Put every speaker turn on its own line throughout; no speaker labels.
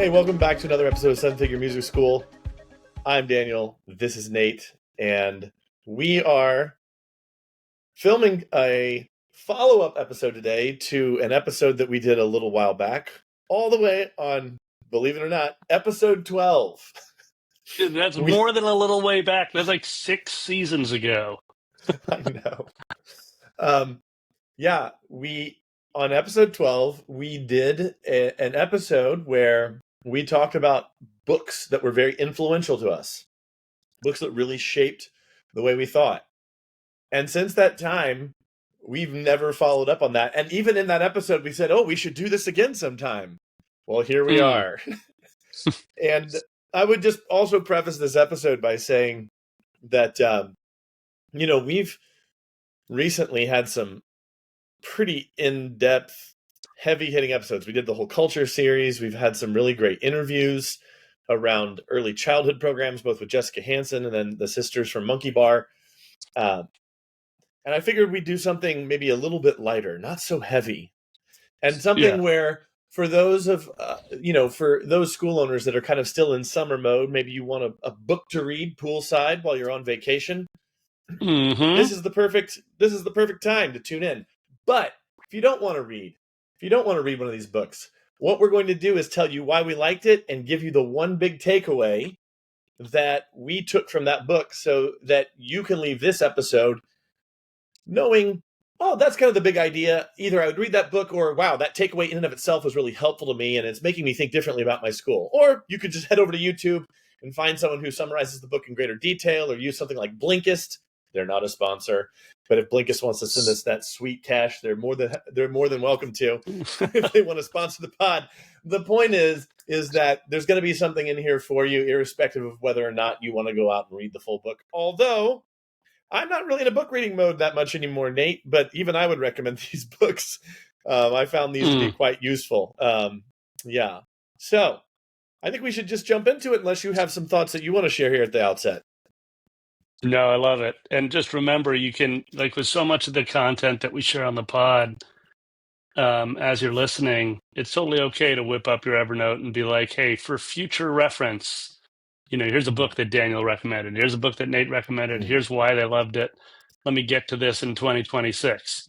Hey, welcome back to another episode of Seven Figure Music School. I'm Daniel. This is Nate, and we are filming a follow-up episode today to an episode that we did a little while back, all the way on, believe it or not, episode 12.
Dude, that's more than a little way back. That's like 6 seasons ago.
I know. On episode 12, we did an episode where we talked about books that were very influential to us, books that really shaped the way we thought. And since that time, we've never followed up on that. And even in that episode, we said, oh, we should do this again sometime. Well, here we are. And I would just also preface this episode by saying that, we've recently had some pretty in-depth, heavy-hitting episodes. We did the whole culture series. We've had some really great interviews around early childhood programs, both with Jessica Hansen and then the sisters from Monkey Bar. And I figured we'd do something maybe a little bit lighter, not so heavy, and something where for those for those school owners that are kind of still in summer mode, maybe you want a book to read poolside while you're on vacation.
Mm-hmm.
This is the perfect time to tune in. But if you don't want to read one of these books, what we're going to do is tell you why we liked it and give you the one big takeaway that we took from that book so that you can leave this episode knowing, oh, that's kind of the big idea. Either I would read that book or, wow, that takeaway in and of itself was really helpful to me and it's making me think differently about my school. Or you could just head over to YouTube and find someone who summarizes the book in greater detail or use something like Blinkist. They're not a sponsor, but if Blinkist wants to send us that sweet cash, they're more than welcome to if they want to sponsor the pod. The point is that there's going to be something in here for you, irrespective of whether or not you want to go out and read the full book. Although I'm not really in a book reading mode that much anymore, Nate, but even I would recommend these books. I found these to be quite useful. So I think we should just jump into it unless you have some thoughts that you want to share here at the outset.
No, I love it. And just remember, you can, like with so much of the content that we share on the pod, as you're listening, it's totally okay to whip up your Evernote and be like, hey, for future reference, here's a book that Daniel recommended. Here's a book that Nate recommended. Here's why they loved it. Let me get to this in 2026.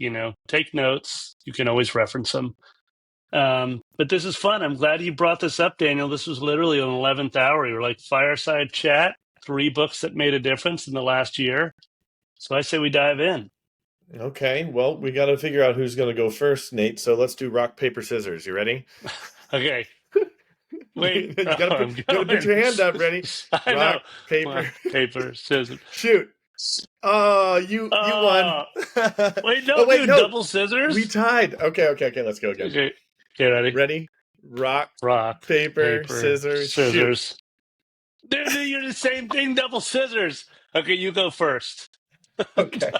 Take notes. You can always reference them. But this is fun. I'm glad you brought this up, Daniel. This was literally an 11th hour. You were like fireside chat, 3 books that made a difference in the last year. So I say we dive in.
Okay. Well, we got to figure out who's going to go first, Nate. So let's do rock, paper, scissors. You ready?
Okay. Wait.
you gotta put your hand up. Ready?
I know.
Paper.
Paper, scissors.
Shoot. Oh, you won.
Wait, no, dude.
No.
Double scissors?
We tied. Okay. Let's go again.
Okay, ready?
Ready? Rock, paper, scissors.
Shoot. Dude, you're the same thing, double scissors. Okay, you go first.
Okay.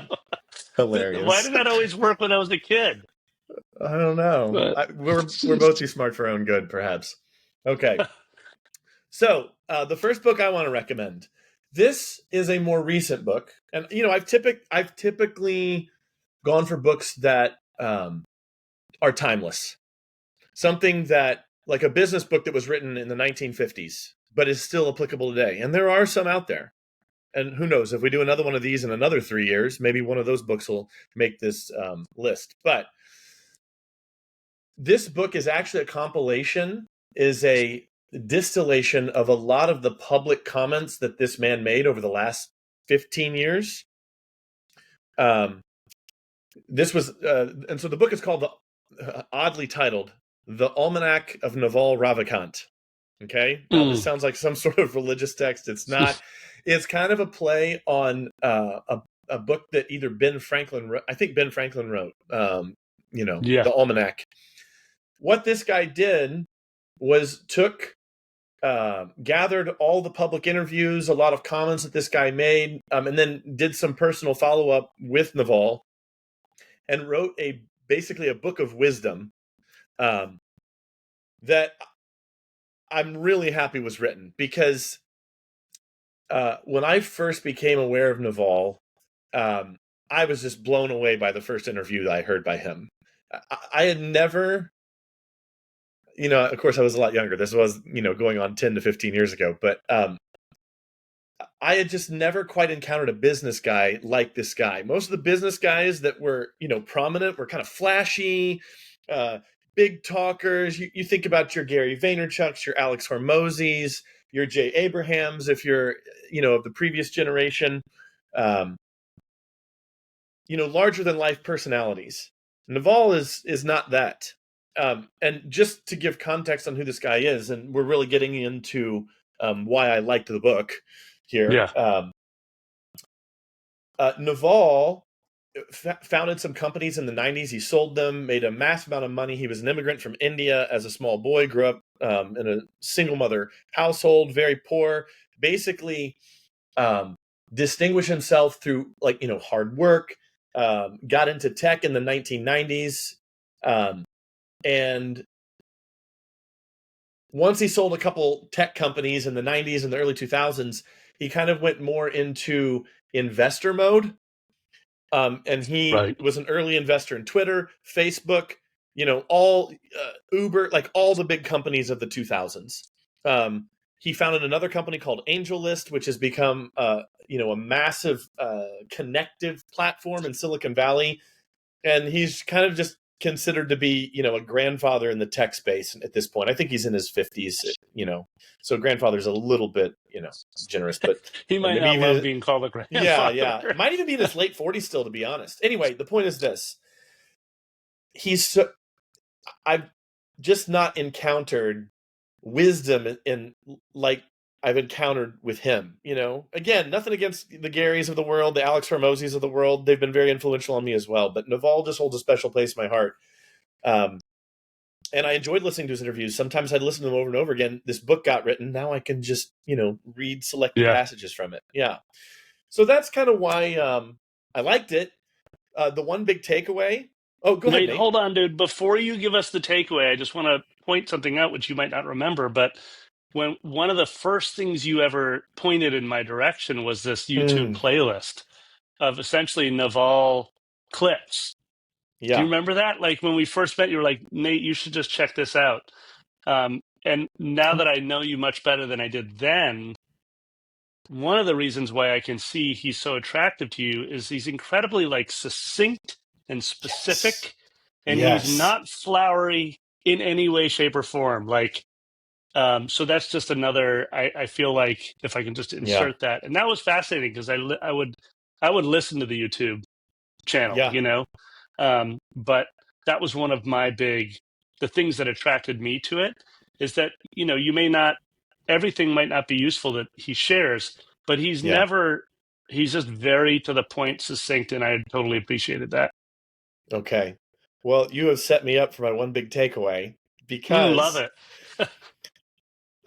Hilarious.
Why did that always work when I was a kid?
I don't know. We're both too smart for our own good, perhaps. Okay. So the first book I want to recommend. This is a more recent book, and I've typically gone for books that are timeless. Something that, like a business book that was written in the 1950s, but is still applicable today. And there are some out there. And who knows, if we do another one of these in another 3 years, maybe one of those books will make this list. But this book is actually a compilation, is a distillation of a lot of the public comments that this man made over the last 15 years. This was, and so the book is called, oddly titled, The Almanac of Naval Ravikant. Okay? Now, this sounds like some sort of religious text. It's not. It's kind of a play on a book that either Ben Franklin wrote. I think Ben Franklin wrote, The Almanac. What this guy did was gathered all the public interviews, a lot of comments that this guy made, and then did some personal follow-up with Naval and wrote basically a book of wisdom that I'm really happy was written, because when I first became aware of Naval, I was just blown away by the first interview that I heard by him. I had never, of course I was a lot younger. This was, going on 10 to 15 years ago, but I had just never quite encountered a business guy like this guy. Most of the business guys that were, prominent were kind of flashy, uh, big talkers. You think about your Gary Vaynerchuk's, your Alex Hormozis, your Jay Abrahams, if you're, of the previous generation, um, larger than life personalities. Naval is not that. And just to give context on who this guy is, and we're really getting into why I liked the book here.
Yeah.
Naval founded some companies in the 90s. He sold them, made a massive amount of money. He was an immigrant from India as a small boy, grew up in a single mother household, very poor, basically distinguished himself through hard work, got into tech in the 1990s. And once he sold a couple tech companies in the 90s and the early 2000s, he kind of went more into investor mode. And he
Right.
was an early investor in Twitter, Facebook, all Uber, like all the big companies of the 2000s. He founded another company called AngelList, which has become, a massive connective platform in Silicon Valley. And he's kind of just considered to be, a grandfather in the tech space at this point. I think he's in his 50s, so grandfather's a little bit, generous, but
He might
maybe
not love
even,
being called a
yeah.
grandfather.
Might even be in his late 40s still, to be honest. Anyway, the point is this. I've just not encountered wisdom in like I've encountered with him, Again, nothing against the Garys of the world, the Alex Hormozis of the world. They've been very influential on me as well. But Naval just holds a special place in my heart. And I enjoyed listening to his interviews. Sometimes I'd listen to them over and over again. This book got written. Now I can just, read selected
Yeah.
passages from it. Yeah. So that's kind of why I liked it. The one big takeaway. Oh, go ahead,
Wait,
Nate.
hold on, dude. Before you give us the takeaway, I just want to point something out which you might not remember, but when one of the first things you ever pointed in my direction was this YouTube playlist of essentially Naval clips. Do you
Yeah.
remember that? Like when we first met, you were like, Nate, you should just check this out. And now that I know you much better than I did then, one of the reasons why I can see he's so attractive to you is he's incredibly like succinct and
Yes.
specific, and he's
Yes.
not flowery in any way, shape, or form. Like, so that's just another. I feel like if I can just
Yeah.
insert that, and that was fascinating because I would listen to the YouTube channel,
Yeah.
but that was one of the things that attracted me to it is that you may not everything might not be useful that he shares, but
Yeah.
he's just very to the point, succinct, and I totally appreciated that.
Okay. Well, you have set me up for my one big takeaway
Love
because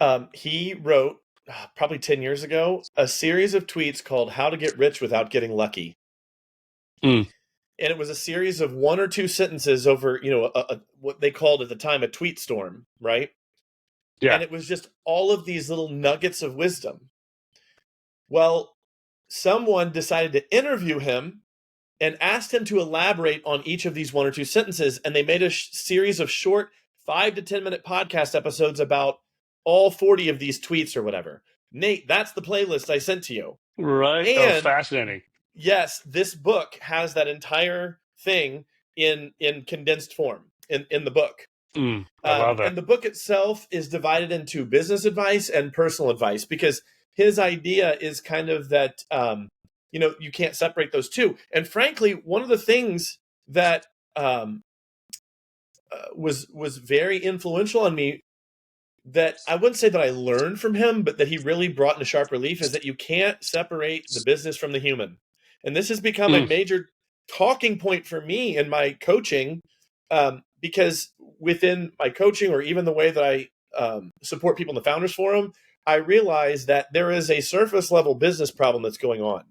it.
he wrote probably 10 years ago a series of tweets called How to Get Rich Without Getting Lucky.
Mm,
And it was a series of one or two sentences over, what they called at the time a tweet storm, right?
yeah.
And it was just all of these little nuggets of wisdom. Well, someone decided to interview him and asked him to elaborate on each of these one or two sentences. And they made a series of short 5 to 10 minute podcast episodes about all 40 of these tweets or whatever. Nate, that's the playlist I sent to you.
Right. Oh,
And
fascinating.
yes, this book has that entire thing in condensed form in the book.
I love it.
And the book itself is divided into business advice and personal advice because his idea is kind of that, you can't separate those two. And frankly, one of the things that was very influential on me that I wouldn't say that I learned from him, but that he really brought into sharp relief is that you can't separate the business from the human. And this has become a
Mm,
major talking point for me in my coaching, because within my coaching or even the way that I support people in the Founders Forum, I realize that there is a surface level business problem that's going on.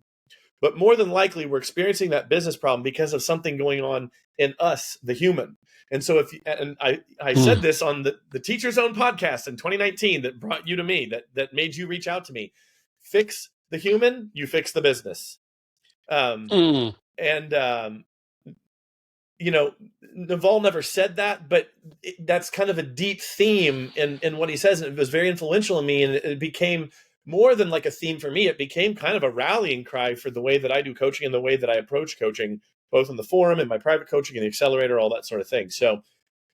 But more than likely, we're experiencing that business problem because of something going on in us, the human. And so I said
mm,
this on the Teacher's Own podcast in 2019 that brought you to me, that made you reach out to me. Fix the human, you fix the business. Um,
mm.
and Naval never said that, but that's kind of a deep theme in what he says, and it was very influential in me, and it became more than like a theme for me. It became kind of a rallying cry for the way that I do coaching and the way that I approach coaching, both in the forum and my private coaching and the accelerator, all that sort of thing. So,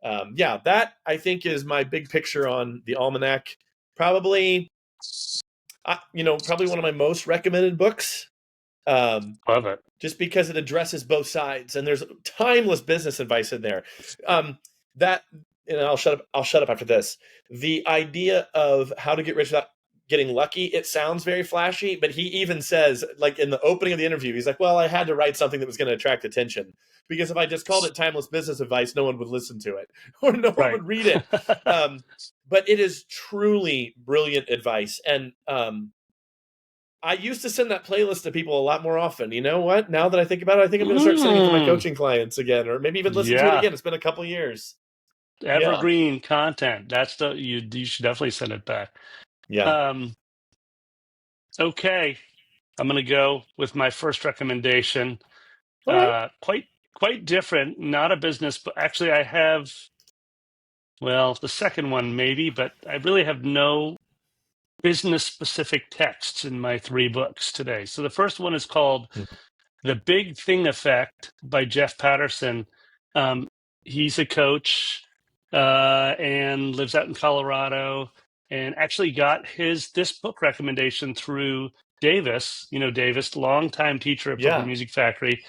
that I think is my big picture on the Almanac. Probably, probably one of my most recommended books.
Love it.
Just because it addresses both sides, and there's timeless business advice in there. That, and I'll shut up after this. The idea of how to get rich without getting lucky, it sounds very flashy, but he even says, like in the opening of the interview, he's like, well, I had to write something that was going to attract attention, because if I just called it timeless business advice, no one would listen to it or no one would read it. But it is truly brilliant advice. And I used to send that playlist to people a lot more often. You know what? Now that I think about it, I think I'm going to start sending it to my coaching clients again, or maybe even listen to it again. It's been a couple years.
Evergreen content. That's you should definitely send it back.
Yeah.
Okay. I'm going to go with my first recommendation.
Right.
Quite different. Not a business, but actually I have, well, the second one maybe, but I really have no business specific texts in my 3 books today. So the first one is called The Big Thing Effect by Jeff Patterson. He's a coach and lives out in Colorado, and actually got this book recommendation through Davis. Davis, longtime teacher at Brooklyn Music Factory,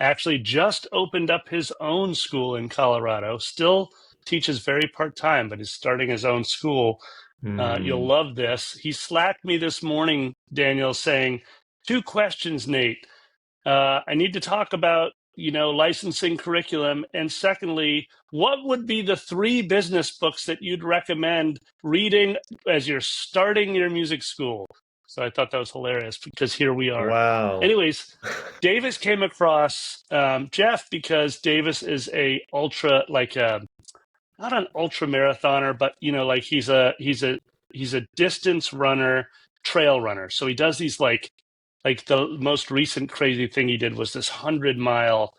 actually just opened up his own school in Colorado. Still teaches very part-time, but is starting his own school. You'll love this. He slacked me this morning, Daniel, saying, 2 questions, Nate. I need to talk about, licensing curriculum. And secondly, what would be the 3 business books that you'd recommend reading as you're starting your music school? So I thought that was hilarious, because here we are.
Wow.
Anyways, Davis came across Jeff because Davis is a ultra, not an ultra marathoner, but he's a distance runner, trail runner. So he does these like the most recent crazy thing he did was this 100-mile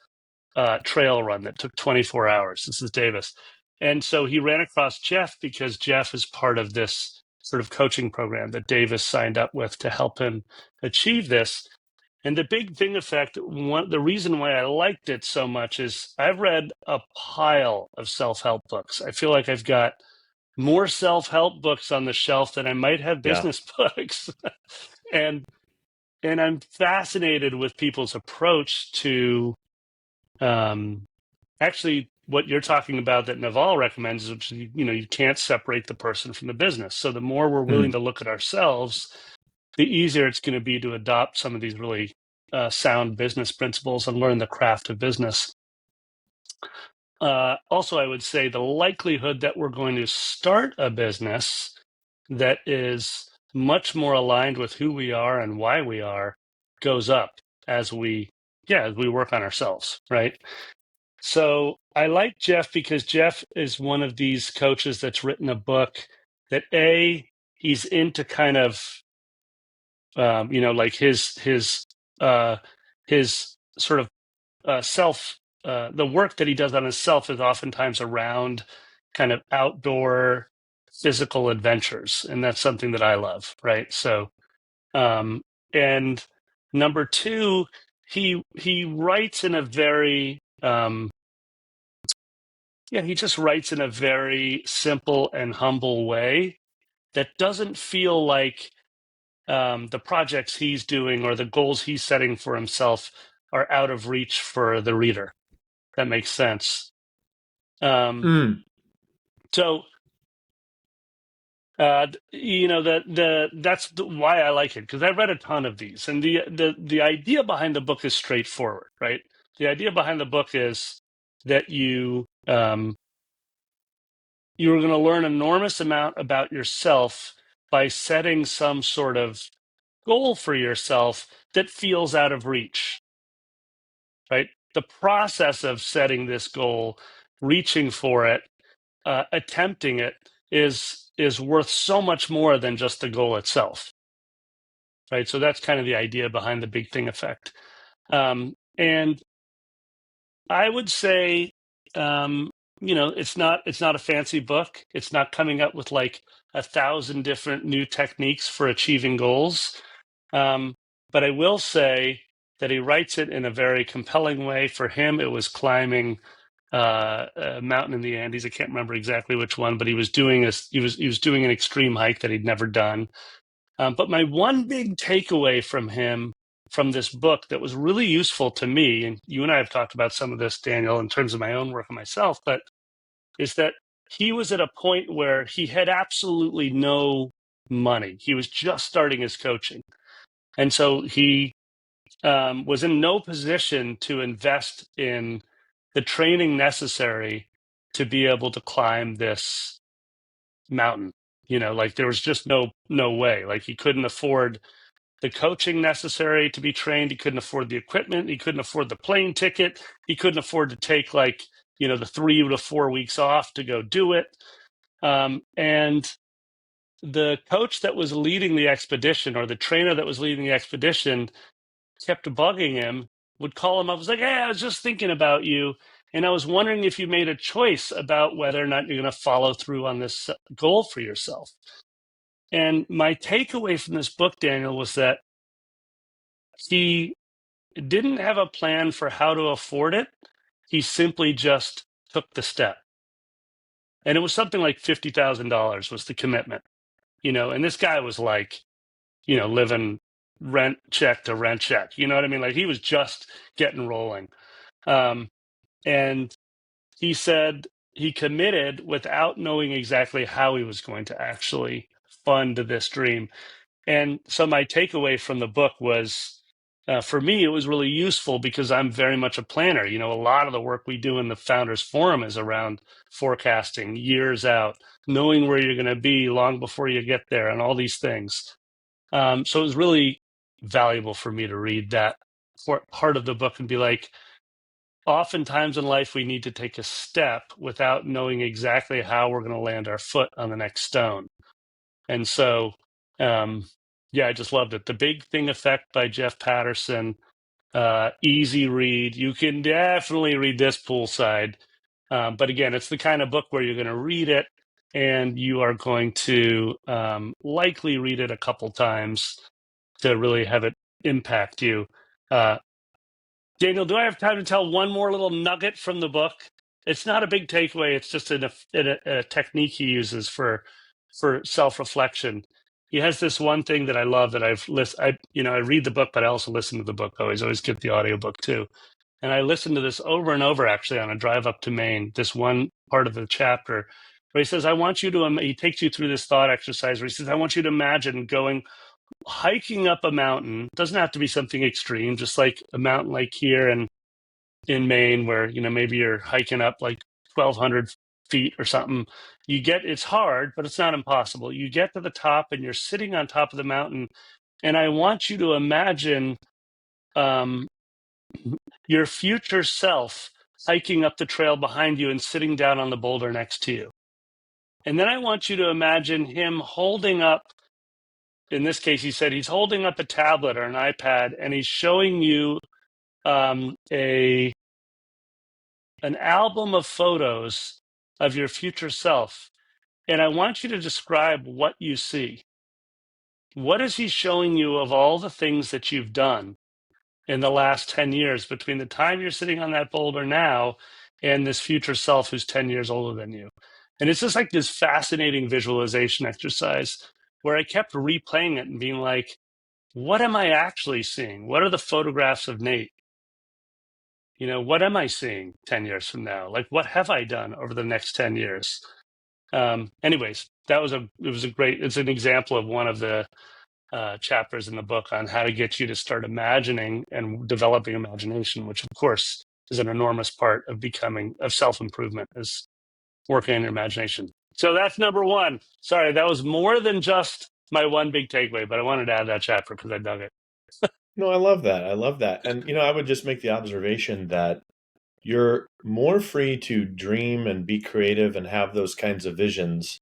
trail run that took 24 hours. This is Davis. And so he ran across Jeff because Jeff is part of this sort of coaching program that Davis signed up with to help him achieve this. And the Big Thing Effect, the reason why I liked it so much is I've read a pile of self-help books. I feel like I've got more self-help books on the shelf than I might have business books. And I'm fascinated with people's approach to actually what you're talking about that Naval recommends, which you can't separate the person from the business. So the more we're willing to look at ourselves, the easier it's going to be to adopt some of these really sound business principles and learn the craft of business. Also, I would say the likelihood that we're going to start a business that is much more aligned with who we are and why we are goes up as we work on ourselves, right? So I like Jeff because Jeff is one of these coaches that's written a book that he's into kind of like his sort of self, the work that he does on himself is oftentimes around kind of outdoor physical adventures, and that's something that I love, right? So and number 2, he writes in a very he just writes in a very simple and humble way that doesn't feel like the projects he's doing or the goals he's setting for himself are out of reach for the reader. That makes sense. So, that's why I like it, because I read a ton of these, and the idea behind the book is straightforward, right? The idea behind the book is that you're going to learn an enormous amount about yourself by setting some sort of goal for yourself that feels out of reach, right? The process of setting this goal, reaching for it, attempting it is worth so much more than just the goal itself, right? So that's kind of the idea behind the Big Thing Effect. And I would say, it's not a fancy book. It's not coming up with like 1,000 different new techniques for achieving goals. But I will say that he writes it in a very compelling way. For him, it was climbing a mountain in the Andes. I can't remember exactly which one, but he was doing an extreme hike that he'd never done. But my one big takeaway from him, from this book, that was really useful to me, and you and I have talked about some of this, Daniel, in terms of my own work and myself, but is that he was at a point where he had absolutely no money. He was just starting his coaching. And so he was in no position to invest in the training necessary to be able to climb this mountain. Like there was just no way. Like he couldn't afford the coaching necessary to be trained. He couldn't afford the equipment. He couldn't afford the plane ticket. He couldn't afford to take the 3 to 4 weeks off to go do it. And the coach that was leading the expedition, or the trainer that was leading the expedition, kept bugging him, would call him up. Was like, "Hey, I was just thinking about you. And I was wondering if you made a choice about whether or not you're going to follow through on this goal for yourself." And my takeaway from this book, Daniel, was that he didn't have a plan for how to afford it. He simply just took the step. And it was something like $50,000 was the commitment, and this guy was like, living rent check to rent check. You know what I mean? Like he was just getting rolling. And he said he committed without knowing exactly how he was going to actually fund this dream. And so my takeaway from the book was, for me, it was really useful because I'm very much a planner. A lot of the work we do in the Founders Forum is around forecasting years out, knowing where you're going to be long before you get there, and all these things. So it was really valuable for me to read that part of the book and be like, oftentimes in life, we need to take a step without knowing exactly how we're going to land our foot on the next stone. And so, I just loved it. The Big Thing Effect by Jeff Patterson, easy read. You can definitely read this poolside. But again, it's the kind of book where you're going to read it and you are going to likely read it a couple times to really have it impact you. Daniel, do I have time to tell one more little nugget from the book? It's not a big takeaway. It's just a technique he uses for self-reflection. He has this one thing that I love that I've listened. I read the book, but I also listen to the book. I always get the audiobook too. And I listened to this over and over, actually, on a drive up to Maine, this one part of the chapter where he says, he takes you through this thought exercise where he says, I want you to imagine hiking up a mountain. Doesn't have to be something extreme, just like a mountain like here in Maine, where maybe you're hiking up like 1,200 feet or something. It's hard, but it's not impossible. You get to the top and you're sitting on top of the mountain, and I want you to imagine your future self hiking up the trail behind you and sitting down on the boulder next to you. And then I want you to imagine him holding up, in this case, he said he's holding up a tablet or an iPad, and he's showing you an album of photos of your future self. And I want you to describe what you see. What is he showing you of all the things that you've done in the last 10 years between the time you're sitting on that boulder now and this future self who's 10 years older than you? And it's just like this fascinating visualization exercise where I kept replaying it and being like, what am I actually seeing? What are the photographs of Nate? What am I seeing 10 years from now? Like, what have I done over the next 10 years? Anyways, it's an example of one of the chapters in the book on how to get you to start imagining and developing imagination, which of course is an enormous part of self-improvement, is working on your imagination. So that's number one. Sorry, that was more than just my one big takeaway, but I wanted to add that chapter because I dug it.
No, I love that. I love that. And, I would just make the observation that you're more free to dream and be creative and have those kinds of visions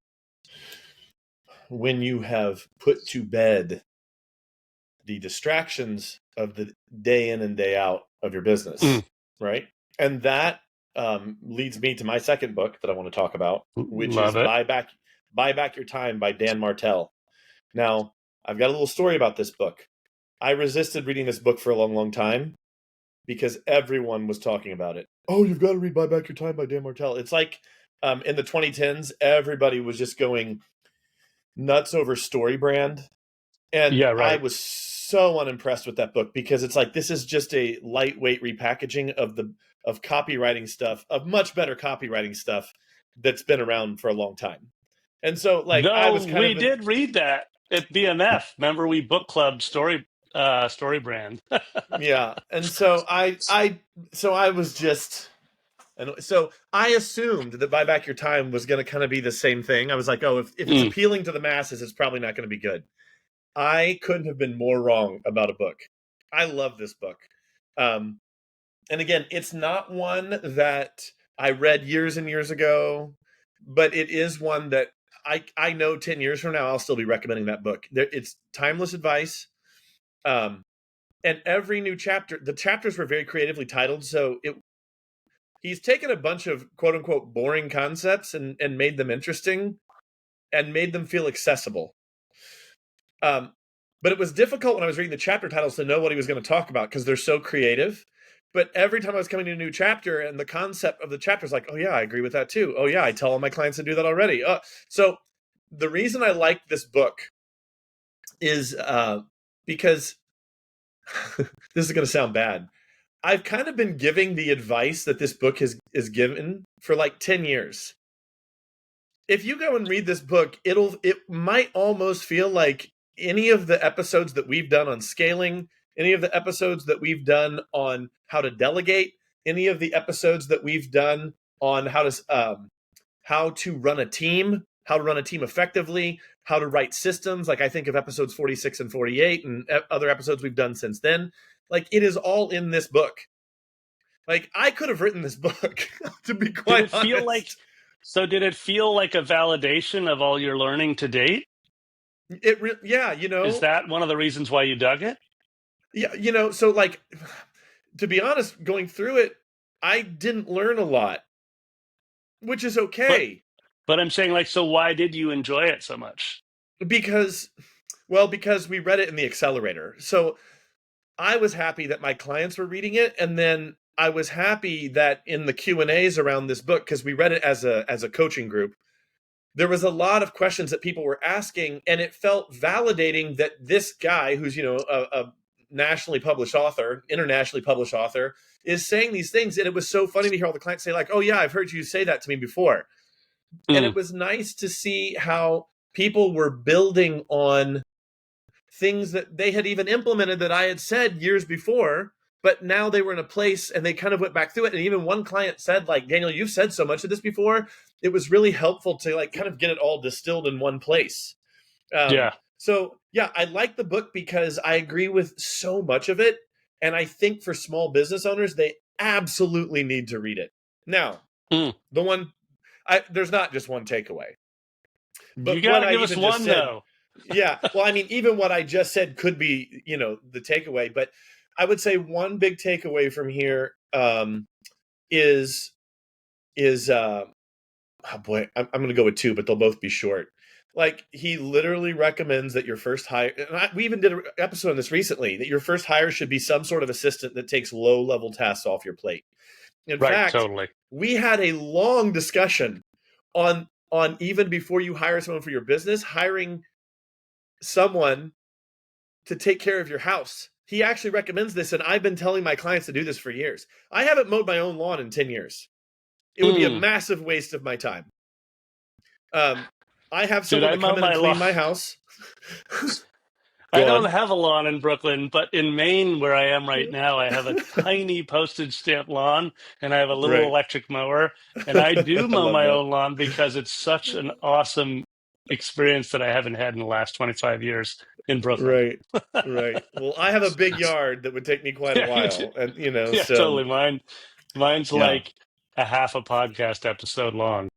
when you have put to bed the distractions of the day in and day out of your business, right? And that leads me to my second book that I want to talk about, which is
Love it.
Buy Back Your Time by Dan Martell. Now, I've got a little story about this book. I resisted reading this book for a long, long time because everyone was talking about it. Oh, you've got to read Buy Back Your Time by Dan Martell. It's like in the 2010s, everybody was just going nuts over StoryBrand. And
Yeah,
I
right.
was so unimpressed with that book because it's like this is just a lightweight repackaging of copywriting stuff, of much better copywriting stuff that's been around for a long time. And so like I
Though
was kind
we
of
did read that at BMF. Remember, we book club story brand.
yeah. And so I was just and so I assumed that Buy Back Your Time was going to kind of be the same thing. I was like, oh, if it's
Mm,
appealing to the masses, it's probably not going to be good. I couldn't have been more wrong about a book. I love this book. Um, and again, it's not one that I read years and years ago, but it is one that I know 10 years from now I'll still be recommending that book. It's timeless advice. Um, and every new chapter, the chapters were very creatively titled. So he's taken a bunch of quote unquote boring concepts and made them interesting and made them feel accessible. Um, but it was difficult when I was reading the chapter titles to know what he was going to talk about because they're so creative. But every time I was coming to a new chapter and the concept of the chapter is like, oh yeah, I agree with that too. Oh yeah, I tell all my clients to do that already. So the reason I like this book is because this is going to sound bad. I've kind of been giving the advice that this book is given for like 10 years. If you go and read this book, it might almost feel like any of the episodes that we've done on scaling, any of the episodes that we've done on how to delegate, any of the episodes that we've done on how to run a team, how to run a team effectively, how to write systems. Like I think of episodes 46 and 48 and other episodes we've done since then. Like it is all in this book. Like I could have written this book, to be
did
quite
it feel like?
honest.
So did it feel like a validation of all your learning to date?
Yeah,
Is that one of the reasons why you dug it?
yeah, so like to be honest, going through it, I didn't learn a lot, which is
But
okay
but I'm saying, like, so why did you enjoy it so much?
because because we read it in the accelerator. So I was happy that my clients were reading it, and then I was happy that in the Q&As around this book, because we read it as a coaching group, there was a lot of questions that people were asking, and it felt validating that this guy, who's a nationally published author, internationally published author, is saying these things. And it was so funny to hear all the clients say, like, oh yeah, I've heard you say that to me before. And it
Mm,
was nice to see how people were building on things that they had even implemented that I had said years before, but now they were in a place and they kind of went back through it. And even one client said, like, Daniel, you've said so much of this before. It was really helpful to like kind of get it all distilled in one place.
yeah.
So yeah, I like the book because I agree with so much of it. And I think for small business owners, they absolutely need to read it. Now,
Mm.
the one there's not just one takeaway.
You
But
got
what
to
I
give us
even just
one
said,
though.
yeah, well, I mean, even what I just said could be, the takeaway. But I would say one big takeaway from here is oh boy, I'm going to go with two, but they'll both be short. Like he literally recommends that your first hire, and we even did an episode on this recently, that your first hire should be some sort of assistant that takes low level tasks off your plate. In
Right,
fact,
totally.
we had a long discussion on even before you hire someone for your business, hiring someone to take care of your house. He actually recommends this, and I've been telling my clients to do this for years. I haven't mowed my own lawn in 10 years. It would be a
Mm.
massive waste of my time. Um, I have
Dude,
someone
I
to
mow
come in and
my
clean
lawn.
my house.
I
Go
don't
on.
have a lawn in Brooklyn, but in Maine, where I am right now, I have a tiny postage stamp lawn and I have a little
Right.
electric mower. And I do
I
mow
love
my
that.
own lawn because it's such an awesome experience that I haven't had in the last 25 years in Brooklyn.
Right. Right. Well, I have a big yard that would take me quite a
Yeah, you do.
while. And,
Yeah,
so
totally. Mine's
yeah.
like a half a podcast episode long.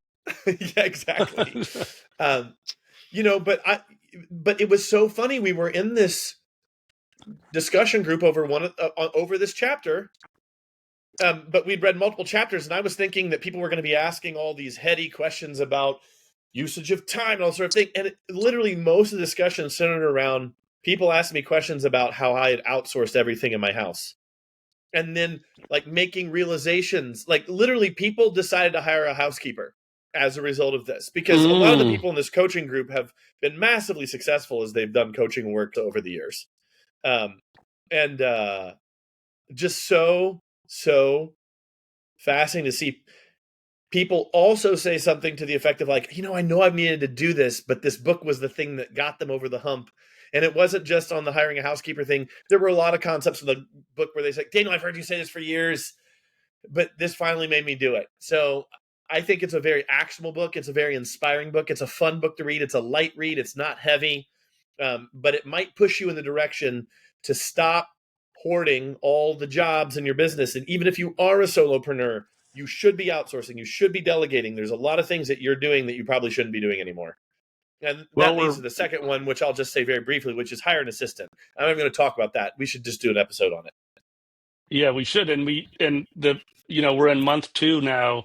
Yeah, exactly. Um, but it was so funny. We were in this discussion group over over this chapter, But we'd read multiple chapters, and I was thinking that people were going to be asking all these heady questions about usage of time and all sort of thing. And literally, most of the discussion centered around people asking me questions about how I had outsourced everything in my house, and then like making realizations. Like literally, people decided to hire a housekeeper as a result of this, because a lot of the
Mm.
people in this coaching group have been massively successful as they've done coaching work over the years, and just so fascinating to see people also say something to the effect of like, I know I've needed to do this, but this book was the thing that got them over the hump. And it wasn't just on the hiring a housekeeper thing. There were a lot of concepts in the book where they said, Daniel, I've heard you say this for years, but this finally made me do it. So I think it's a very actionable book. It's a very inspiring book. It's a fun book to read. It's a light read. It's not heavy, but it might push you in the direction to stop hoarding all the jobs in your business. And even if you are a solopreneur, you should be outsourcing. You should be delegating. There's a lot of things that you're doing that you probably shouldn't be doing anymore. And
Well,
that leads to the second one, which I'll just say very briefly, which is hire an assistant. I'm not going to talk about that. We should just do an episode on it.
yeah, we should. And we're in month 2 now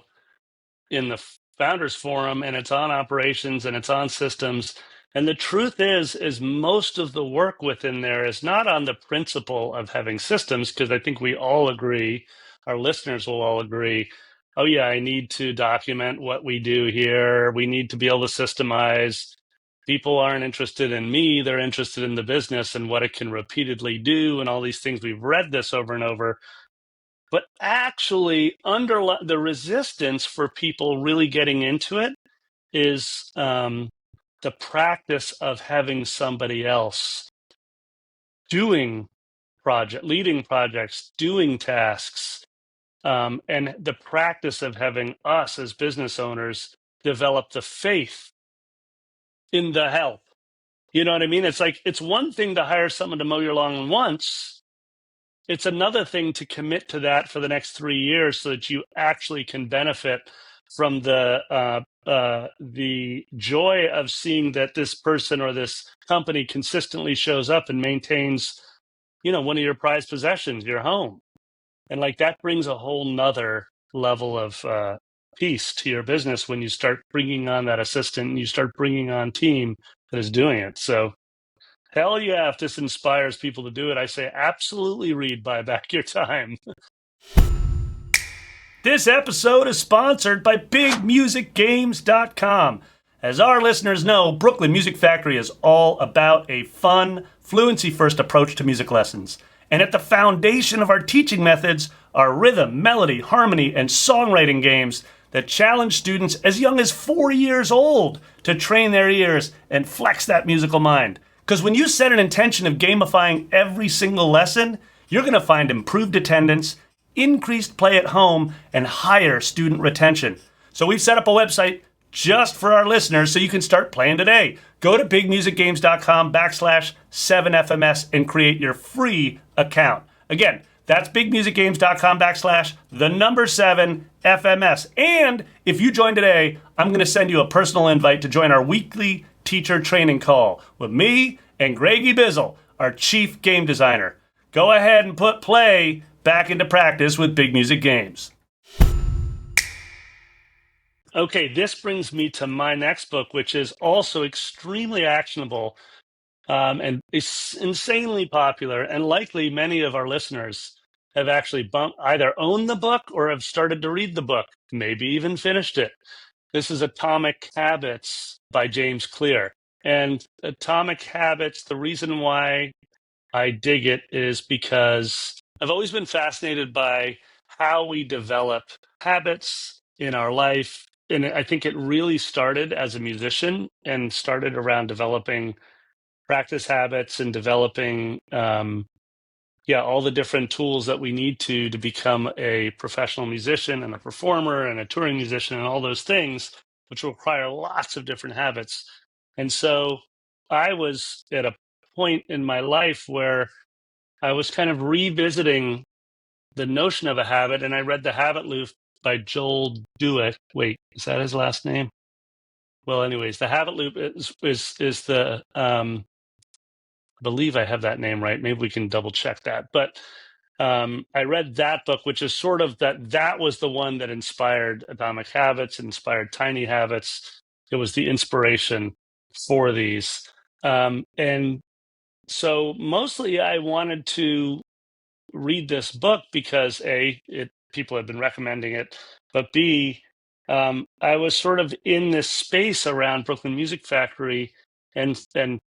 in the Founders Forum, and it's on operations and it's on systems. And the truth is most of the work within there is not on the principle of having systems, because I think we all agree, our listeners will all agree, oh yeah, I need to document what we do here. We need to be able to systemize. People aren't interested in me, they're interested in the business and what it can repeatedly do and all these things. We've read this over and over. But actually, the resistance for people really getting into it is the practice of having somebody else leading projects, doing tasks, and the practice of having us as business owners develop the faith in the help. You know what I mean? It's like, it's one thing to hire someone to mow your lawn once. It's another thing to commit to that for the next 3 years so that you actually can benefit from the joy of seeing that this person or this company consistently shows up and maintains, one of your prized possessions, your home. And like that brings a whole nother level of peace to your business when you start bringing on that assistant and you start bringing on team that is doing it. So hell yeah, if this inspires people to do it, I say absolutely read Buy Back Your Time. This episode is sponsored by BigMusicGames.com. As our listeners know, Brooklyn Music Factory is all about a fun, fluency-first approach to music lessons. And at the foundation of our teaching methods are rhythm, melody, harmony, and songwriting games that challenge students as young as 4 years old to train their ears and flex that musical mind. Because when you set an intention of gamifying every single lesson, you're going to find improved attendance, increased play at home, and higher student retention. So we've set up a website just for our listeners so you can start playing today. Go to bigmusicgames.com/7FMS and create your free account. Again, that's bigmusicgames.com/7FMS. And if you join today, I'm going to send you a personal invite to join our weekly teacher training call with me and Greggy Bizzle, our chief game designer. Go ahead and put play back into practice with Big Music Games. Okay, this brings me to my next book, which is also extremely actionable and is insanely popular. And likely many of our listeners have actually either owned the book or have started to read the book, maybe even finished it. This is Atomic Habits by James Clear. And Atomic Habits, the reason why I dig it is because I've always been fascinated by how we develop habits in our life. And I think it really started as a musician and started around developing practice habits and developing, all the different tools that we need to become a professional musician and a performer and a touring musician and all those things, which require lots of different habits. And so I was at a point in my life where I was kind of revisiting the notion of a habit, and I read The Habit Loop by Joel Dewitt. Wait, is that his last name? Well, anyways, The Habit Loop is the I believe I have that name right. Maybe we can double check that. But I read that book, which is sort of that was the one that inspired Atomic Habits, inspired Tiny Habits. It was the inspiration for these. And so mostly I wanted to read this book because people have been recommending it, but B, I was sort of in this space around Brooklyn Music Factory and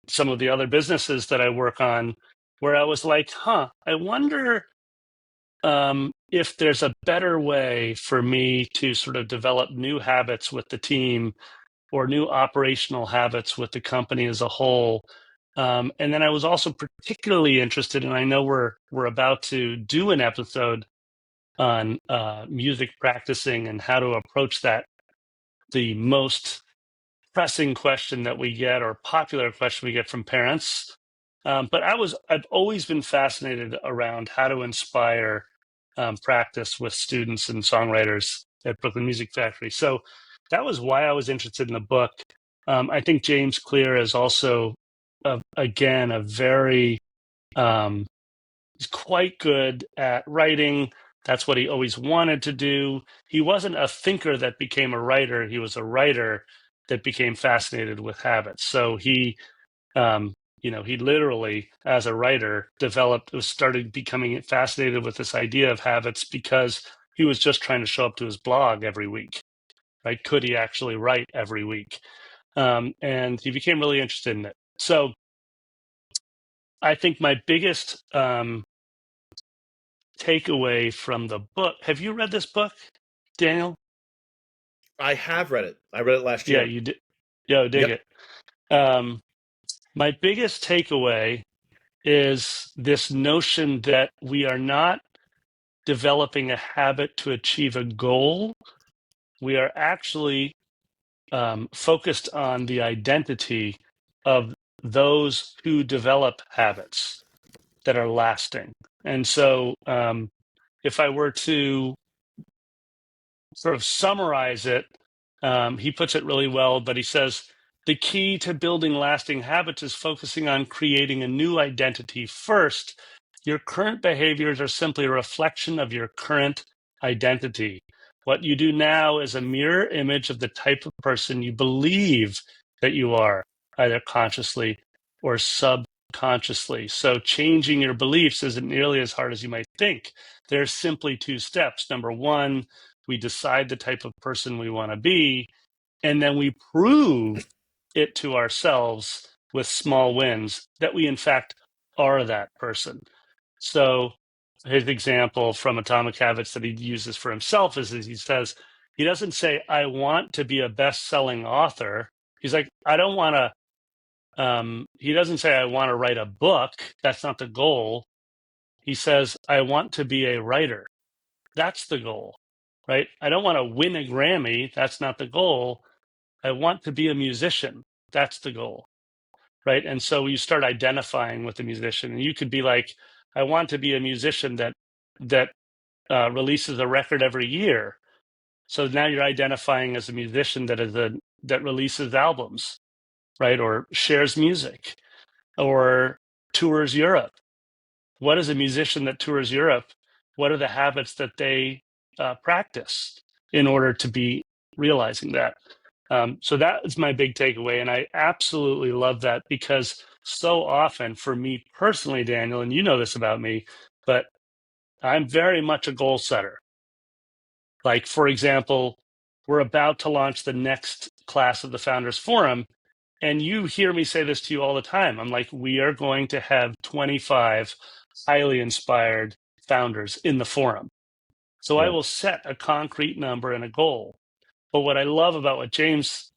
some of the other businesses that I work on, where I was like, I wonder if there's a better way for me to sort of develop new habits with the team or new operational habits with the company as a whole. And then I was also particularly interested, and I know we're about to do an episode on music practicing and how to approach that, the most pressing question that we get or popular question we get from parents. But I've always been fascinated around how to inspire practice with students and songwriters at Brooklyn Music Factory. So that was why I was interested in the book. I think James Clear is also, again, a very he's quite good at writing. That's what he always wanted to do. He wasn't a thinker that became a writer. He was a writer that became fascinated with habits. So he literally, as a writer, started becoming fascinated with this idea of habits because he was just trying to show up to his blog every week, right? Could he actually write every week? And he became really interested in it. So I think my biggest takeaway from the book. Have you read this book, Daniel?
I have read it. I read it last
Yeah,
year.
you did. Yeah, dig
Yep.
it. My biggest takeaway is this notion that we are not developing a habit to achieve a goal. We are actually focused on the identity of those who develop habits that are lasting. And so if I were to sort of summarize it, he puts it really well, but he says, the key to building lasting habits is focusing on creating a new identity first. Your current behaviors are simply a reflection of your current identity. What you do now is a mirror image of the type of person you believe that you are, either consciously or subconsciously. So changing your beliefs isn't nearly as hard as you might think. There's simply two steps. Number one, we decide the type of person we want to be, and then we prove it to ourselves with small wins that we, in fact, are that person. So his example from Atomic Habits that he uses for himself is he says, he doesn't say, I want to be a best-selling author. He's like, I don't want to, he doesn't say, I want to write a book. That's not the goal. He says, I want to be a writer. That's the goal, right? I don't want to win a Grammy. That's not the goal. I want to be a musician. That's the goal, right? And so you start identifying with the musician, and you could be like, I want to be a musician that releases a record every year. So now you're identifying as a musician that releases albums, right? Or shares music, or tours Europe. What is a musician that tours Europe? What are the habits that they practice in order to be realizing that? So that is my big takeaway. And I absolutely love that because so often for me personally, Daniel, and you know this about me, but I'm very much a goal setter. Like, for example, we're about to launch the next class of the Founders Forum. And you hear me say this to you all the time. I'm like, we are going to have 25 highly inspired founders in the forum. So I
Yeah.
will set a concrete number and a goal. But what I love about what James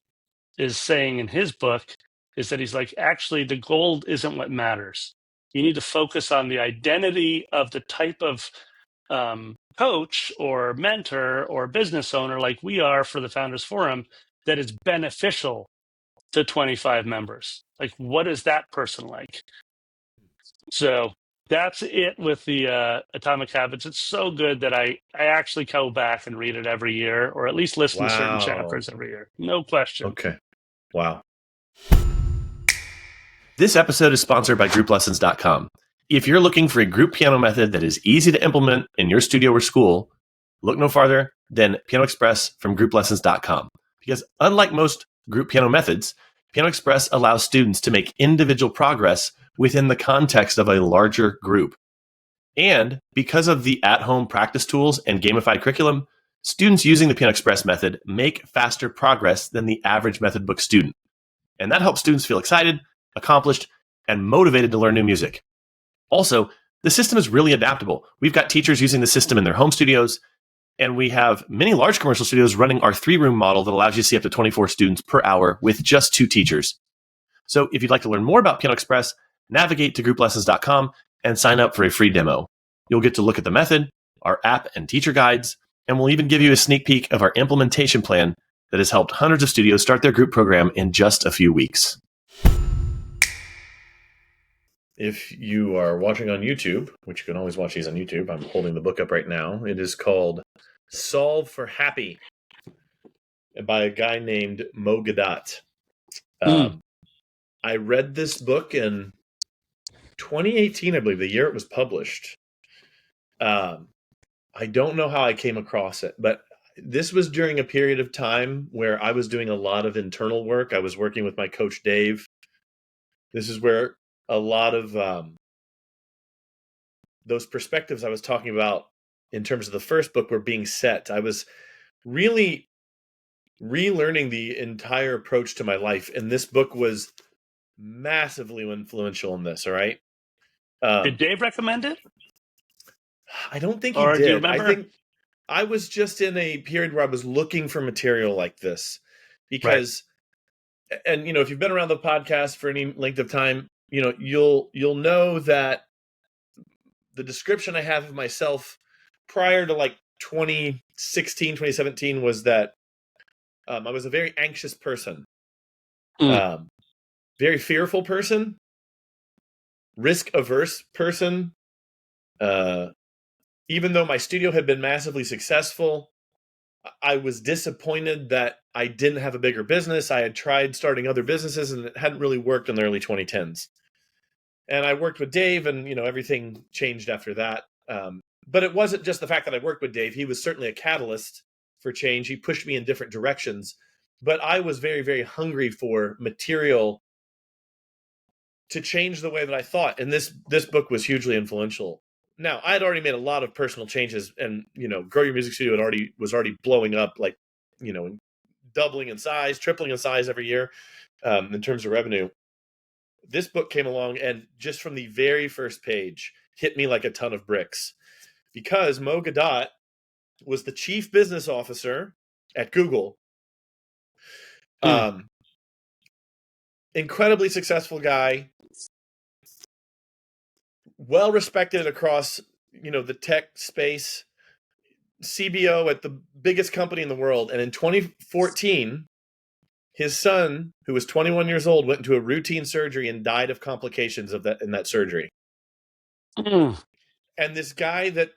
is saying in his book is that he's like, actually, the goal isn't what matters. You need to focus on the identity of the type of coach or mentor or business owner like we are for the Founders Forum that is beneficial to 25 members. Like, what is that person like? So that's it with the Atomic Habits. It's so good that I actually go back and read it every year, or at least listen to certain
Wow.
chapters every year. No question.
Okay. Wow. This episode is sponsored by grouplessons.com. If you're looking for a group piano method that is easy to implement in your studio or school, look no farther than Piano Express from grouplessons.com. Because unlike most group piano methods, Piano Express allows students to make individual progress within the context of a larger group. And because of the at-home practice tools and gamified curriculum, students using the Piano Express method make faster progress than the average method book student. And that helps students feel excited, accomplished, and motivated to learn new music. Also, the system is really adaptable. We've got teachers using the system in their home studios, and we have many large commercial studios running our 3-room model that allows you to see up to 24 students per hour with just 2 teachers. So if you'd like to learn more about Piano Express, navigate to grouplessons.com and sign up for a free demo. You'll get to look at the method, our app and teacher guides, and we'll even give you a sneak peek of our implementation plan that has helped hundreds of studios start their group program in just a few weeks. If you are watching on YouTube, which you can always watch these on YouTube, I'm holding the book up right now. It is called Solve for Happy by a guy named Mo Gadat. I read this book in 2018, I believe, the year it was published. I don't know how I came across it, but this was during a period of time where I was doing a lot of internal work. I was working with my coach, Dave. This is where a lot of those perspectives I was talking about in terms of the first book were being set. I was really relearning the entire approach to my life, and this book was massively influential in this. All right.
Did Dave recommend it?
I don't think he
Or
did.
do you remember?
I think I was just in a period where I was looking for material like this because, and if you've been around the podcast for any length of time, you'll know that the description I have of myself prior to like 2016, 2017 was that I was a very anxious person, very fearful person, risk averse person. Even though my studio had been massively successful, I was disappointed that I didn't have a bigger business. I had tried starting other businesses and it hadn't really worked in the early 2010s. And I worked with Dave and, everything changed after that. But it wasn't just the fact that I worked with Dave. He was certainly a catalyst for change. He pushed me in different directions. But I was very, very hungry for material to change the way that I thought. And this book was hugely influential. Now, I had already made a lot of personal changes, and Grow Your Music Studio was already blowing up, like doubling in size, tripling in size every year in terms of revenue. This book came along, and just from the very first page, hit me like a ton of bricks, because Mo Gadat was the chief business officer at Google. Incredibly successful guy, well respected across the tech space, CBO at the biggest company in the world. And in 2014, his son, who was 21 years old, went into a routine surgery and died of complications of that in that surgery. And this guy that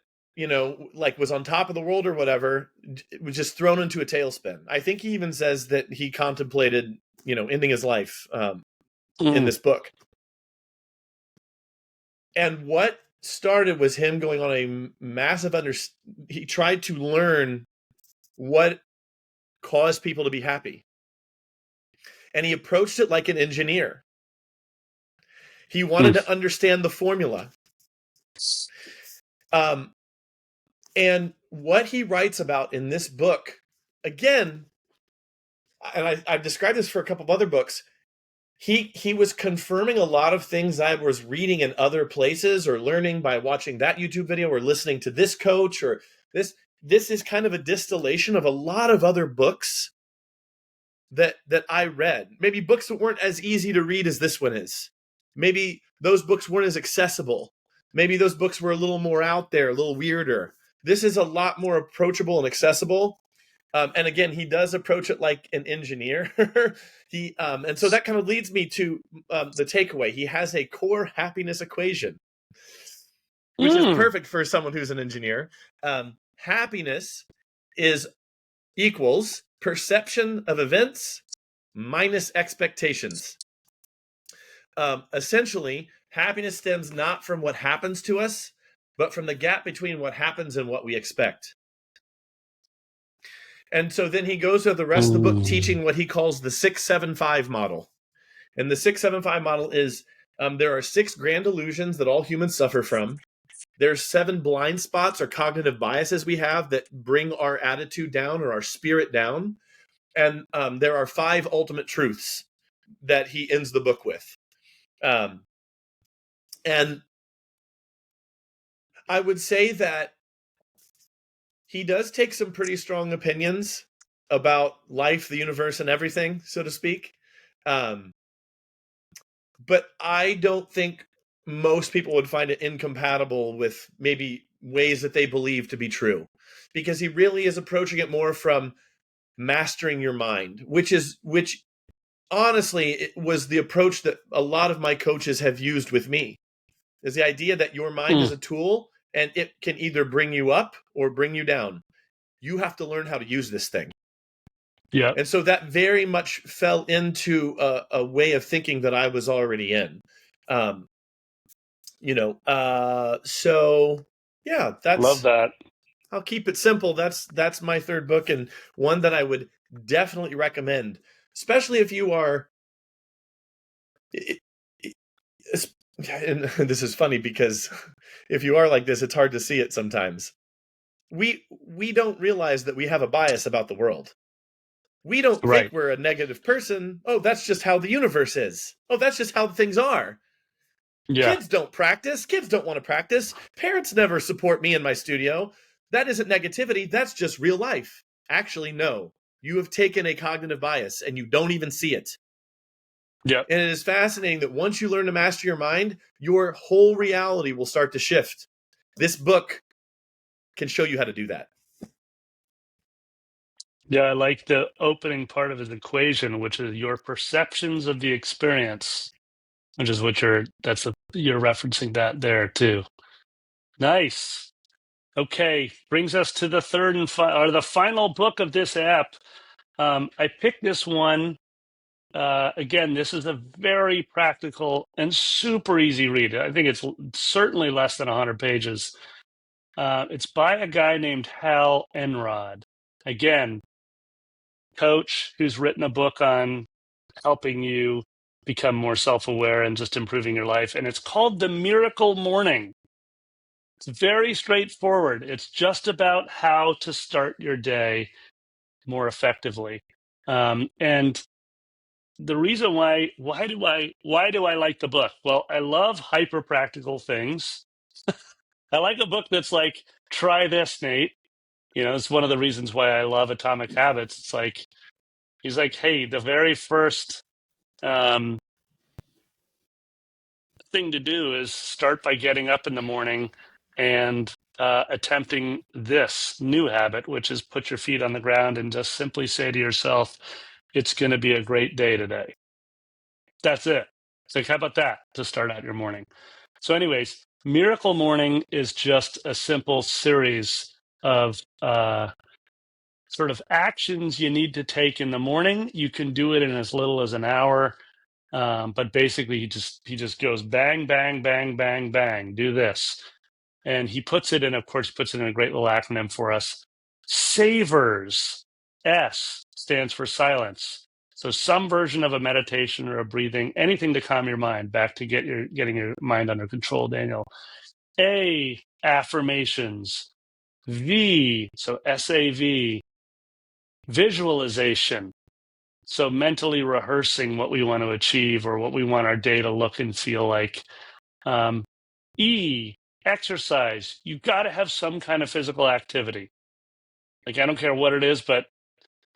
was on top of the world or whatever, was just thrown into a tailspin. I think he even says that he contemplated ending his life in this book. And what started was him going on a massive he tried to learn what caused people to be happy. And he approached it like an engineer. He wanted to understand the formula. And what he writes about in this book, again, and I've described this for a couple of other books, he was confirming a lot of things I was reading in other places or learning by watching that YouTube video or listening to this coach or this. This is kind of a distillation of a lot of other books that I read. Maybe books that weren't as easy to read as this one is. Maybe those books weren't as accessible. Maybe those books were a little more out there, a little weirder. This is a lot more approachable and accessible. And again, he does approach it like an engineer. And so that kind of leads me to the takeaway. He has a core happiness equation, which is perfect for someone who's an engineer. Happiness equals perception of events minus expectations. Essentially, Happiness stems not from what happens to us, but from the gap between what happens and what we expect. And so then he goes through the rest of the book teaching what he calls the 675 model. And the 675 model is there are 6 grand illusions that all humans suffer from. There's 7 blind spots or cognitive biases we have that bring our attitude down or our spirit down. And there are 5 ultimate truths that he ends the book with. And I would say that he does take some pretty strong opinions about life, the universe, and everything, so to speak. But I don't think most people would find it incompatible with maybe ways that they believe to be true, because he really is approaching it more from mastering your mind, which honestly it was the approach that a lot of my coaches have used with me, is the idea that your mind is a tool and it can either bring you up or bring you down. You have to learn how to use this thing.
Yeah.
And so that very much fell into a way of thinking that I was already in. So yeah,
Love that.
I'll keep it simple. That's my third book, and one that I would definitely recommend, especially if you are. And this is funny because if you are like this, it's hard to see it sometimes. We don't realize that we have a bias about the world. We don't think we're a negative person. Oh, that's just how the universe is. Oh, that's just how things are.
Yeah.
Kids don't practice. Kids don't want to practice. Parents never support me in my studio. That isn't negativity. That's just real life. Actually, no. You have taken a cognitive bias and you don't even see it.
Yep.
And it is fascinating that once you learn to master your mind, your whole reality will start to shift. This book can show you how to do that.
Yeah, I like the opening part of his equation, which is your perceptions of the experience, which is what you're referencing that there too. Nice. Okay, brings us to the third and the final book of this app. I picked this one. Again, this is a very practical and super easy read. I think it's certainly less than 100 pages. It's by a guy named Hal Enrod. Again, coach who's written a book on helping you become more self-aware and just improving your life. And it's called The Miracle Morning. It's very straightforward. It's just about how to start your day more effectively. And the reason why do I like the book? Well, I love hyper practical things. I like a book that's like, try this, Nate. It's one of the reasons why I love Atomic Habits. It's like, he's like, hey, the very first thing to do is start by getting up in the morning and attempting this new habit, which is put your feet on the ground and just simply say to yourself, it's going to be a great day today. That's it. It's like, how about that to start out your morning? So anyways, Miracle Morning is just a simple series of sort of actions you need to take in the morning. You can do it in as little as an hour. But basically, he just goes bang, bang, bang, bang, bang, do this. And he puts it in, of course, puts it in a great little acronym for us. SAVERS. S stands for silence. So some version of a meditation or a breathing, anything to calm your mind, back to getting your mind under control, Daniel. A, affirmations. V, so SAV, visualization. So mentally rehearsing what we want to achieve or what we want our day to look and feel like. E, exercise. You've got to have some kind of physical activity. Like, I don't care what it is, but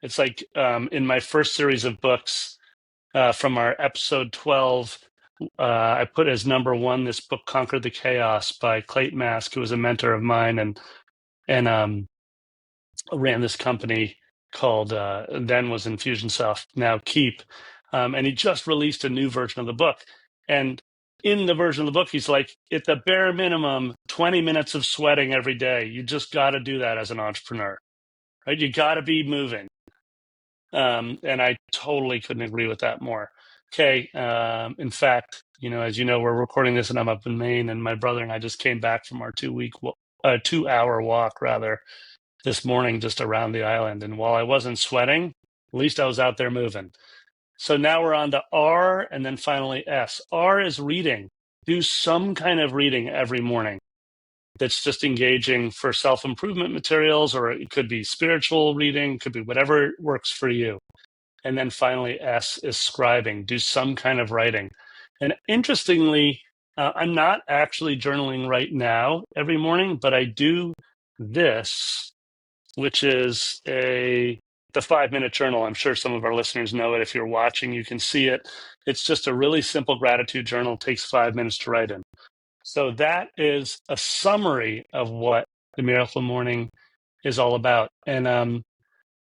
it's like in my first series of books from our episode 12, I put as number 1 this book, Conquer the Chaos by Clayton Mask, who was a mentor of mine and ran this company called, then was Infusionsoft, now Keep. And he just released a new version of the book. And in the version of the book, he's like, at the bare minimum, 20 minutes of sweating every day. You just got to do that as an entrepreneur, right? You got to be moving. And I totally couldn't agree with that more. okay. In fact, as you know, we're recording this and I'm up in Maine, and my brother and I just came back from our 2-hour walk rather this morning, just around the island. And while I wasn't sweating, at least I was out there moving. So now we're on to R and then finally S. R is reading. Do some kind of reading every morning that's just engaging for self-improvement materials, or it could be spiritual reading, could be whatever works for you. And then finally, S is scribing. Do some kind of writing. And interestingly, I'm not actually journaling right now every morning, but I do this, which is the 5-minute journal. I'm sure some of our listeners know it. If you're watching, you can see it. It's just a really simple gratitude journal. It takes 5 minutes to write in. So that is a summary of what the Miracle Morning is all about. And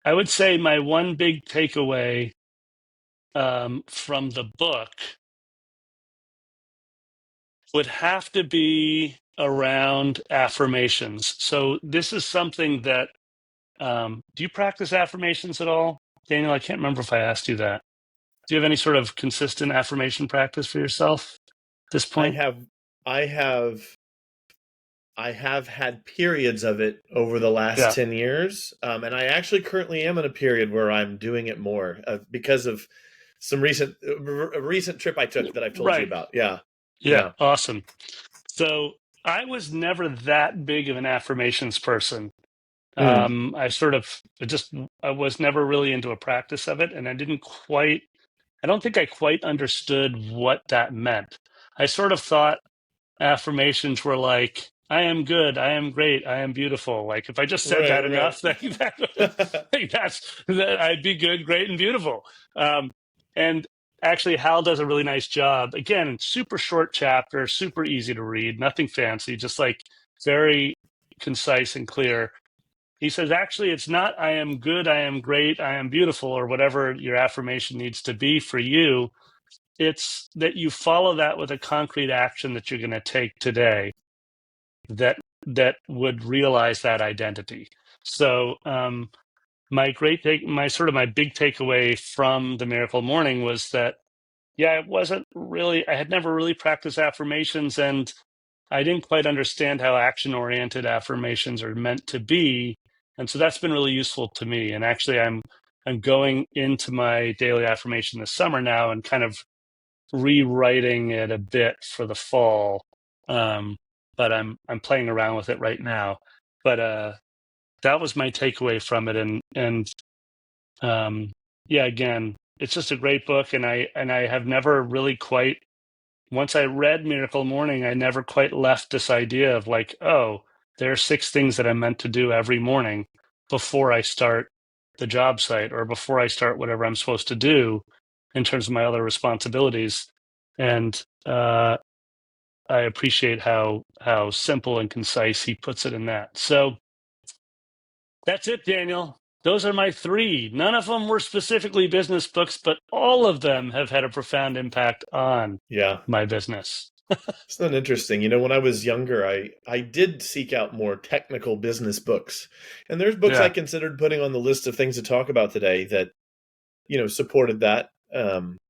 I would say my one big takeaway from the book would have to be around affirmations. So this is something that, do you practice affirmations at all? Daniel, I can't remember if I asked you that. Do you have any sort of consistent affirmation practice for yourself at this
I
point?
have, I have, I have had periods of it over the last
Yeah.
10 years. And I actually currently am in a period where I'm doing it more because of some a recent trip I took that I've told you
Right.
about. Yeah.
Yeah.
Yeah.
Awesome. So I was never that big of an affirmations person.
Mm,
I was never really into a practice of it, and I don't think I quite understood what that meant. I sort of thought affirmations were like, I am good, I am great, I am beautiful. Like if I just said that
right,
enough, that I'd be good, great, and beautiful. And actually, Hal does a really nice job. Again, super short chapter, super easy to read, nothing fancy, just like very concise and clear. He says, actually, it's not I am good, I am great, I am beautiful, or whatever your affirmation needs to be for you. It's that you follow that with a concrete action that you're going to take today that would realize that identity. So my big takeaway from the Miracle Morning was that, yeah, I had never really practiced affirmations, and I didn't quite understand how action-oriented affirmations are meant to be. And so that's been really useful to me. And actually, I'm going into my daily affirmation this summer now and kind of rewriting it a bit for the fall. But I'm playing around with it right now. But that was my takeaway from it. And yeah, again, it's just a great book. And I have never really quite, once I read Miracle Morning, I never quite left this idea of like, oh, there are 6 things that I'm meant to do every morning before I start the job site or before I start whatever I'm supposed to do in terms of my other responsibilities. And I appreciate how simple and concise he puts it in that. So that's it, Daniel. Those are my 3. None of them were specifically business books, but all of them have had a profound impact on
yeah.
my business.
Isn't that interesting? When I was younger, I did seek out more technical business books. And there's books I
Yeah.
considered putting on the list of things to talk about today that, supported that. And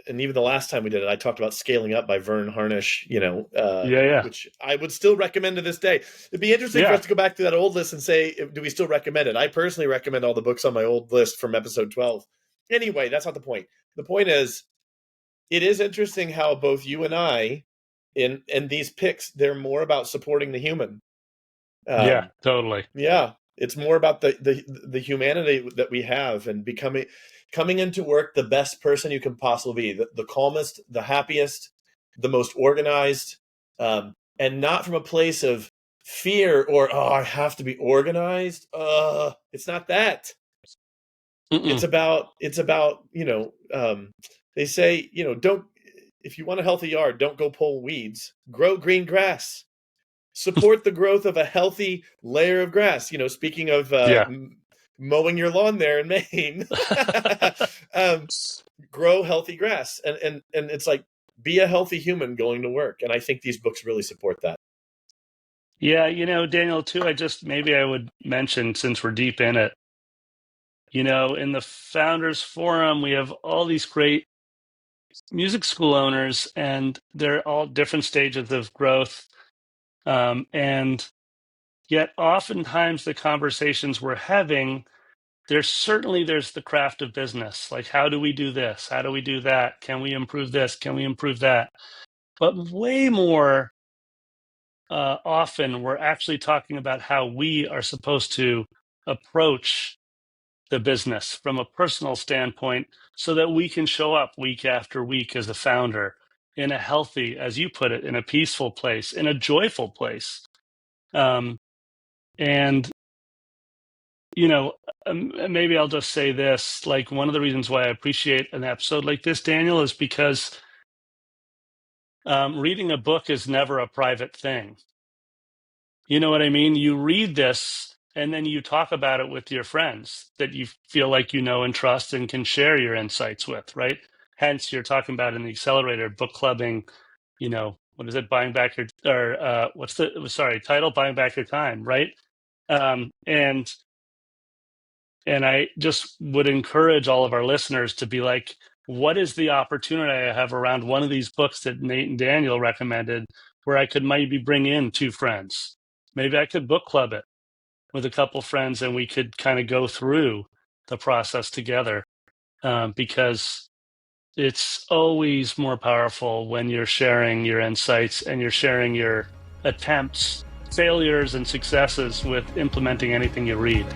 even the last time we did it, I talked about Scaling Up by Vern Harnish,
Yeah.
which I would still recommend to this day. It'd be interesting for
Yeah.
us to go back to that old list and say, do we still recommend it? I personally recommend all the books on my old list from episode 12. Anyway, that's not the point. The point is, it is interesting how both you and I, in these picks, they're more about supporting the human.
Yeah. Totally.
Yeah, it's more about the humanity that we have and coming into work the best person you can possibly be, the calmest, the happiest, the most organized, and not from a place of fear or I have to be organized. It's not that.
Mm-mm.
It's about they say don't, if you want a healthy yard, don't go pull weeds. Grow green grass. Support the growth of a healthy layer of grass. Speaking of
Yeah.
mowing your lawn there in Maine, grow healthy grass, and it's like, be a healthy human going to work. And I think these books really support that.
Yeah. Daniel, too, maybe I would mention, since we're deep in it, In the Founders Forum, we have all these great music school owners, and they're all different stages of growth. And yet oftentimes the conversations we're having, there's the craft of business. Like, how do we do this? How do we do that? Can we improve this? Can we improve that? But way more often, we're actually talking about how we are supposed to approach the business from a personal standpoint so that we can show up week after week as a founder in a healthy, as you put it, in a peaceful place, in a joyful place. And, maybe I'll just say this, like, one of the reasons why I appreciate an episode like this, Daniel, is because reading a book is never a private thing. You know what I mean? You read this and then you talk about it with your friends that you feel like you know and trust and can share your insights with, right? Hence, you're talking about in the accelerator book clubbing, what is it? Buying back your, or title, Buying Back Your Time, right? And I just would encourage all of our listeners to be like, what is the opportunity I have around one of these books that Nate and Daniel recommended where I could maybe bring in two friends? Maybe I could book club it with a couple friends and we could kind of go through the process together, because it's always more powerful when you're sharing your insights and you're sharing your attempts, failures, and successes with implementing anything you read.